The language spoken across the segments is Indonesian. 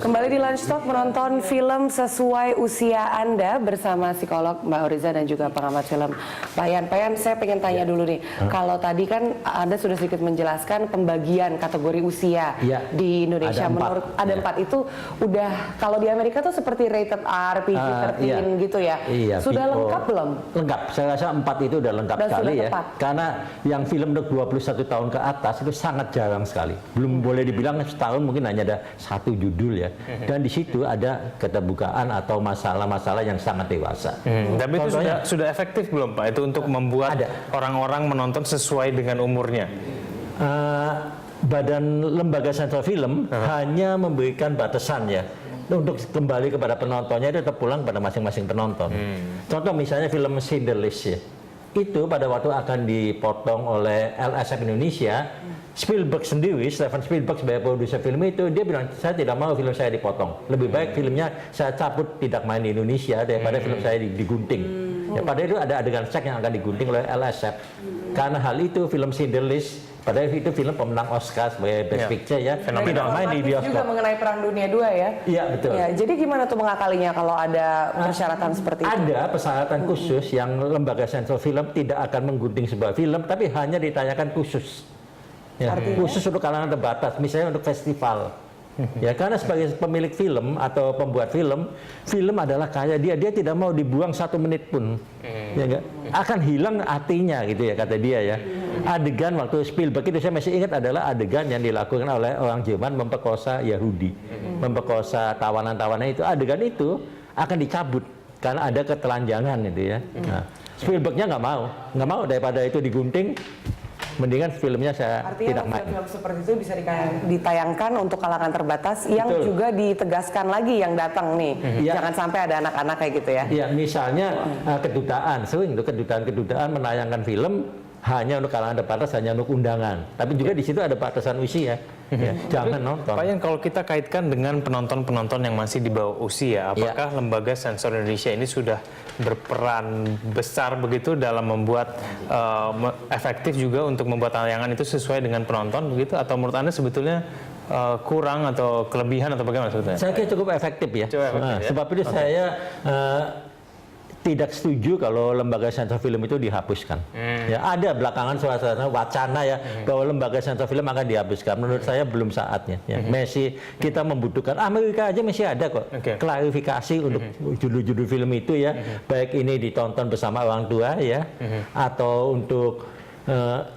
Kembali di Lunch Talk menonton film sesuai usia Anda bersama psikolog Mbak Oriza dan juga pengamat film Pak Yan. Saya pengen tanya dulu nih, kalau tadi kan Anda sudah sedikit menjelaskan pembagian kategori usia di Indonesia. Menurut ada 4 itu udah, kalau di Amerika tuh seperti rated R, PG-13 gitu ya. Sudah lengkap belum? Lengkap, saya rasa 4 itu udah lengkap sekali ya. Karena yang film untuk 21 tahun ke atas itu sangat jarang sekali. Belum boleh dibilang setahun mungkin hanya ada 1 judul ya. Dan di situ ada keterbukaan atau masalah-masalah yang sangat dewasa. Tapi itu sudah efektif belum Pak? Itu untuk membuat orang-orang menonton sesuai dengan umurnya? Badan Lembaga Sensor Film hanya memberikan batasan ya. Untuk kembali kepada penontonnya itu terpulang pada masing-masing penonton. Contoh misalnya film Schindler's ya. Itu pada waktu akan dipotong oleh LSF Indonesia, Spielberg sendiri, Steven Spielberg sebagai produser film itu, dia bilang, saya tidak mau film saya dipotong. Lebih baik filmnya saya cabut, tidak main di Indonesia daripada film saya digunting. Ya, padahal itu ada adegan seks yang akan digunting oleh LSF. Karena hal itu film Schindler's, padahal itu film pemenang Oscar sebagai Best Picture ya, tidak main di bioskop. Juga mengenai Perang Dunia II ya? Iya betul. Ya, jadi gimana tuh mengakalinya kalau ada persyaratan seperti itu? Ada persyaratan khusus yang Lembaga Sensor Film tidak akan menggunting sebuah film, tapi hanya ditanyakan khusus. Ya, khusus untuk kalangan terbatas, misalnya untuk festival. Ya, karena sebagai pemilik film atau pembuat film, film adalah kayak dia tidak mau dibuang 1 menit pun. Ya enggak? Akan hilang artinya gitu ya kata dia ya. Adegan waktu Spielberg itu saya masih ingat adalah adegan yang dilakukan oleh orang Jerman memperkosa Yahudi, memperkosa tawanan-tawanan itu. Adegan itu akan dicabut karena ada ketelanjangan itu ya. Nah, Spielbergnya nggak mau daripada itu digunting. Mendingan filmnya saya tidak main. Film seperti itu bisa ditayangkan untuk kalangan terbatas yang juga ditegaskan lagi yang datang nih. Jangan sampai ada anak-anak kayak gitu ya. Iya, misalnya kedutaan, sering itu kedutaan menayangkan film hanya untuk kalangan terbatas, hanya untuk undangan. Tapi juga di situ ada batasan usia. Ya, jangan nonton. Pak Yan, kalau kita kaitkan dengan penonton-penonton yang masih di bawah usia, apakah Lembaga Sensor Indonesia ini sudah berperan besar begitu dalam membuat efektif juga untuk membuat tayangan itu sesuai dengan penonton begitu? Atau menurut Anda sebetulnya kurang atau kelebihan atau bagaimana sebetulnya? Saya kira cukup efektif ya. Sebab itu saya tidak setuju kalau Lembaga Sensor Film itu dihapuskan. Ya, ada belakangan suasana wacana ya bahwa Lembaga Sensor Film akan dihapuskan. Menurut saya belum saatnya. Ya. Masih kita membutuhkan, Amerika aja masih ada kok klarifikasi untuk judul-judul film itu ya, baik ini ditonton bersama orang tua ya, atau untuk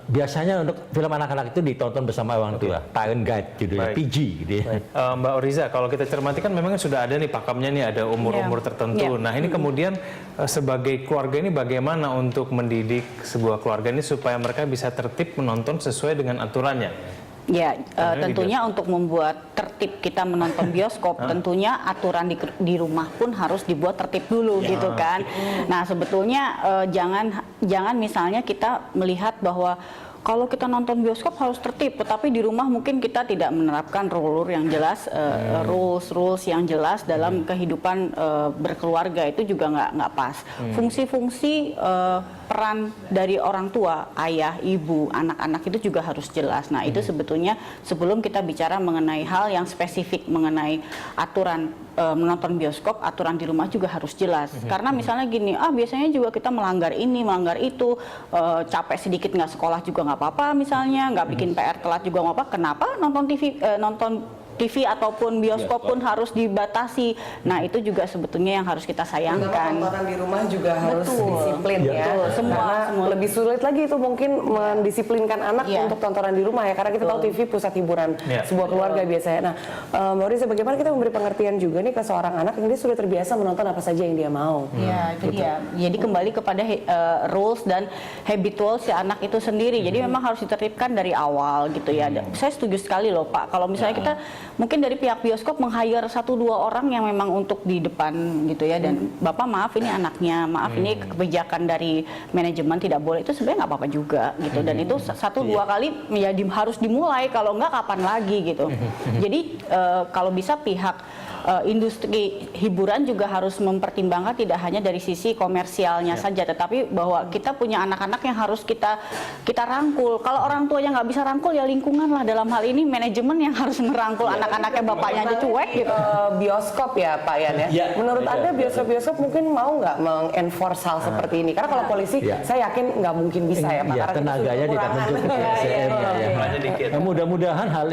biasanya untuk film anak-anak itu ditonton bersama orang tua, parent guide judulnya, PG gitu ya. Mbak Oriza, kalau kita cermati kan memang sudah ada nih pakemnya nih, ada umur-umur tertentu. Nah ini kemudian sebagai keluarga ini bagaimana untuk mendidik sebuah keluarga ini supaya mereka bisa tertib menonton sesuai dengan aturannya? Ya, tentunya untuk membuat tertib kita menonton bioskop, tentunya aturan di rumah pun harus dibuat tertib dulu gitu kan. Nah, sebetulnya jangan misalnya kita melihat bahwa kalau kita nonton bioskop harus tertib, tetapi di rumah mungkin kita tidak menerapkan rule yang jelas, rules yang jelas dalam kehidupan berkeluarga, itu juga nggak pas. Fungsi-fungsi peran dari orang tua, ayah, ibu, anak-anak itu juga harus jelas. Nah, itu sebetulnya sebelum kita bicara mengenai hal yang spesifik mengenai aturan menonton bioskop, aturan di rumah juga harus jelas. Karena misalnya gini, biasanya juga kita melanggar ini, melanggar itu, capek sedikit nggak sekolah juga nggak apa-apa, misalnya nggak bikin PR telat juga nggak apa-apa. Kenapa nonton TV ataupun bioskop pun harus dibatasi? Nah, itu juga sebetulnya yang harus kita sayangkan. Tontonan di rumah juga harus disiplin ya. Semua lebih sulit lagi itu mungkin mendisiplinkan anak untuk tontonan di rumah ya, karena kita tahu TV pusat hiburan sebuah keluarga biasanya. Nah, Mbak Oriza, bagaimana kita memberi pengertian juga nih ke seorang anak yang dia sudah terbiasa menonton apa saja yang dia mau? Ya, itu dia. Jadi kembali kepada rules dan habitual si anak itu sendiri. Jadi memang harus ditertibkan dari awal gitu ya. Saya setuju sekali loh Pak. Kalau misalnya kita mungkin dari pihak bioskop meng-hire 1-2 orang yang memang untuk di depan gitu ya, dan Bapak maaf ini anaknya, maaf ini kebijakan dari manajemen tidak boleh, itu sebenarnya nggak apa-apa juga gitu, dan itu 1-2 kali ya harus dimulai, kalau nggak kapan lagi gitu. Jadi kalau bisa pihak industri hiburan juga harus mempertimbangkan tidak hanya dari sisi komersialnya saja, tetapi bahwa kita punya anak-anak yang harus kita rangkul. Kalau orang tuanya nggak bisa rangkul, ya lingkungan lah, dalam hal ini manajemen yang harus merangkul anak-anaknya, bapaknya aja cuek gitu. Bioskop ya Pak Yan ya. Menurut Anda bioskop-bioskop mungkin mau nggak mengenforce hal seperti ini? Karena kalau polisi saya yakin nggak mungkin bisa ya Pak. Ya, tenaganya tidak mencukupi SDM-nya. Mudah-mudahan hal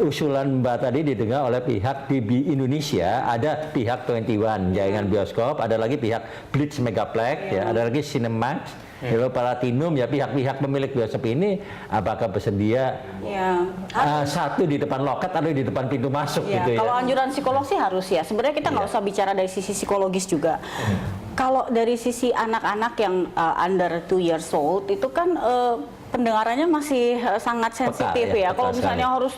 usulan Mbak tadi didengar oleh pihak di Indonesia. Ada pihak 21 jaringan bioskop, ada lagi pihak Blitz Megaplex, ya, ada lagi Cinemax, Lalu Platinum, ya pihak-pihak pemilik bioskop ini apakah bersedia satu di depan loket atau di depan pintu masuk gitu ya? Kalau anjuran psikolog sih harus ya. Sebenarnya kita nggak usah bicara dari sisi psikologis juga. Kalau dari sisi anak-anak yang under 2 years old itu kan pendengarannya masih sangat sensitif ya. Kalau misalnya harus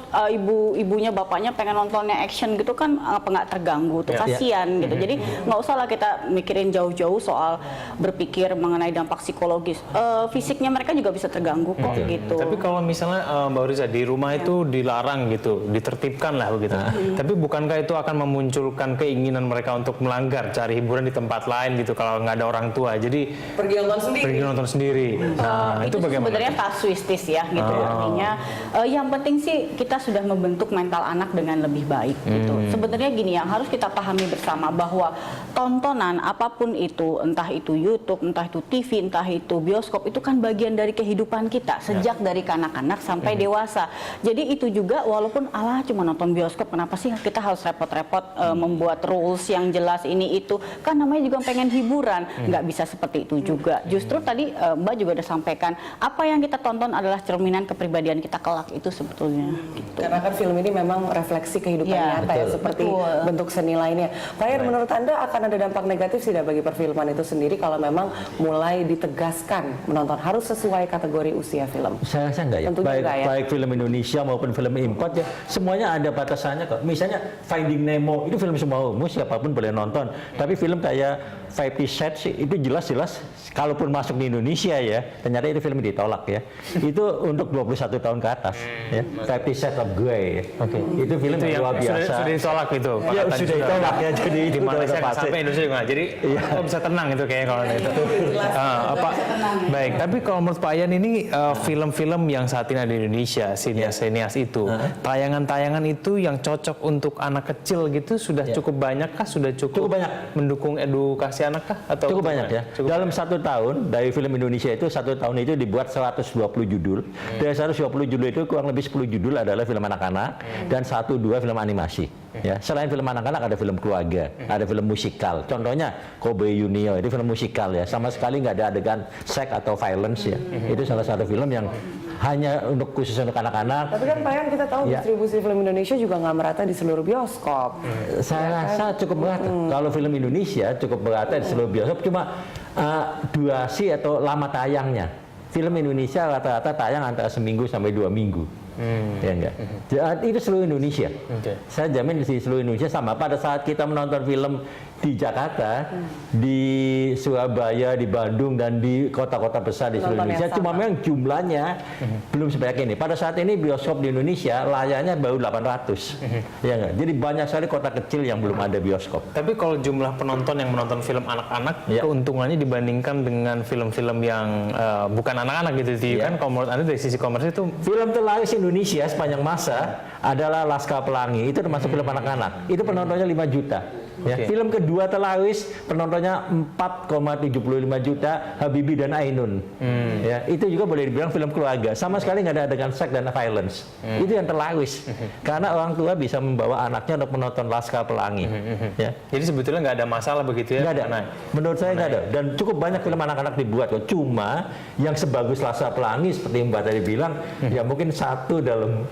ibunya bapaknya pengen nontonnya action gitu kan apa nggak terganggu tuh, kasihan gitu. Jadi nggak usah lah kita mikirin jauh-jauh soal berpikir mengenai dampak psikologis. Fisiknya mereka juga bisa terganggu kok gitu. Tapi kalau misalnya Mbak Riza di rumah itu dilarang gitu, ditertibkan lah begitu. Tapi bukankah itu akan memunculkan keinginan mereka untuk melanggar, cari hiburan di tempat lain gitu kalau nggak ada orang tua. Jadi pergi nonton sendiri. Nah, itu bagaimana? Sebenarnya kasuistis ya gitu. Artinya yang penting sih kita sudah membentuk mental anak dengan lebih baik gitu. Sebenarnya gini, yang harus kita pahami bersama bahwa tontonan apapun itu, entah itu YouTube, entah itu TV, entah itu bioskop, itu kan bagian dari kehidupan kita sejak dari kanak-kanak sampai dewasa. Jadi itu juga walaupun cuma nonton bioskop, kenapa sih kita harus repot-repot membuat rules yang jelas ini itu, kan namanya juga pengen hiburan. Nggak bisa seperti itu juga. Justru tadi Mbak juga udah sampaikan, apa yang kita tonton adalah cerminan kepribadian kita kelak itu sebetulnya. Gitu. Karena kan film ini memang refleksi kehidupan nyata ya, seperti bentuk seni lainnya. Pak Yan, menurut Anda akan ada dampak negatif tidak bagi perfilman itu sendiri kalau memang mulai ditegaskan menonton harus sesuai kategori usia film? Saya rasa enggak ya. Baik film Indonesia maupun film import ya, semuanya ada batasannya kok. Misalnya Finding Nemo itu film semua umur, siapapun boleh nonton. Tapi film kayak 50 Shades itu jelas-jelas kalaupun masuk di Indonesia ya, ternyata itu film ditolak ya. Itu untuk 21 tahun ke atas ya. 50 Shades of Grey. Itu film yang luar biasa. Sudah ditolak itu. Ya sudah ditolak ya. Jadi di Malaysia sampai Indonesia juga. Jadi kok bisa tenang itu kayaknya kalau itu. Baik, tapi kalau menurut Pak Yan ini film-film yang saat ini ada di Indonesia, sinias-sinias itu, tayangan-tayangan itu yang cocok untuk anak kecil gitu sudah cukup banyak kah? Sudah cukup banyak mendukung edukasi anak kah? Atau cukup banyak ya. Dalam 1 tahun dari film Indonesia itu 1 tahun itu dibuat 120 judul. Dari 120 judul itu kurang lebih 10 judul adalah film anak-anak dan 1-2 film animasi. Ya, selain film anak-anak ada film keluarga, ada film musikal. Contohnya Cowboy Junior itu film musikal ya, sama sekali nggak ada adegan seks atau violence ya. Itu salah satu film yang hanya khusus untuk anak-anak. Tapi kan Pak Yan, kita tahu distribusi film Indonesia juga nggak merata di seluruh bioskop. Saya rasa cukup merata. Kalau film Indonesia cukup merata di seluruh bioskop, cuma durasi atau lama tayangnya. Film Indonesia rata-rata tayang antara seminggu sampai 2 minggu. Ya enggak? Itu seluruh Indonesia. Saya jamin di seluruh Indonesia sama. Pada saat kita menonton film di Jakarta, di Surabaya, di Bandung, dan di kota-kota besar di seluruh Indonesia, cuma memang jumlahnya belum sebanyak ini. Pada saat ini bioskop di Indonesia layarnya baru 800. Ya enggak? Jadi banyak sekali kota kecil yang belum ada bioskop. Tapi kalau jumlah penonton yang menonton film anak-anak, keuntungannya dibandingkan dengan film-film yang bukan anak-anak gitu, kan kalau menurut Anda dari sisi komersil itu film terlaris Indonesia sepanjang masa adalah Laskar Pelangi, itu termasuk film anak-anak. Itu penontonnya 5 juta. Ya. Film kedua terlaris penontonnya 4,75 juta, Habibie dan Ainun. Ya, itu juga boleh dibilang film keluarga. Sama sekali nggak ada adegan seks dan violence. Itu yang terlaris. Karena orang tua bisa membawa anaknya untuk menonton Laskar Pelangi. Ya. Jadi sebetulnya nggak ada masalah begitu ya? Nggak ada. Menurut saya nggak ada. Dan cukup banyak film anak-anak dibuat. Cuma yang sebagus Laskar Pelangi seperti Mbak tadi bilang, ya mungkin 1 dalam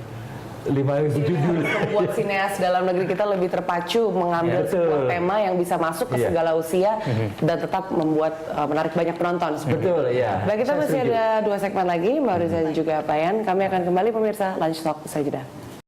5.000 judul. Membuat sineas dalam negeri kita lebih terpacu mengambil sebuah tema yang bisa masuk ke segala usia dan tetap membuat menarik banyak penonton. Betul, ya. Baik, kita masih ada 2 segmen lagi, Mbak Riza dan juga Pak Yan. Kami akan kembali pemirsa Lunch Talk usai jeda.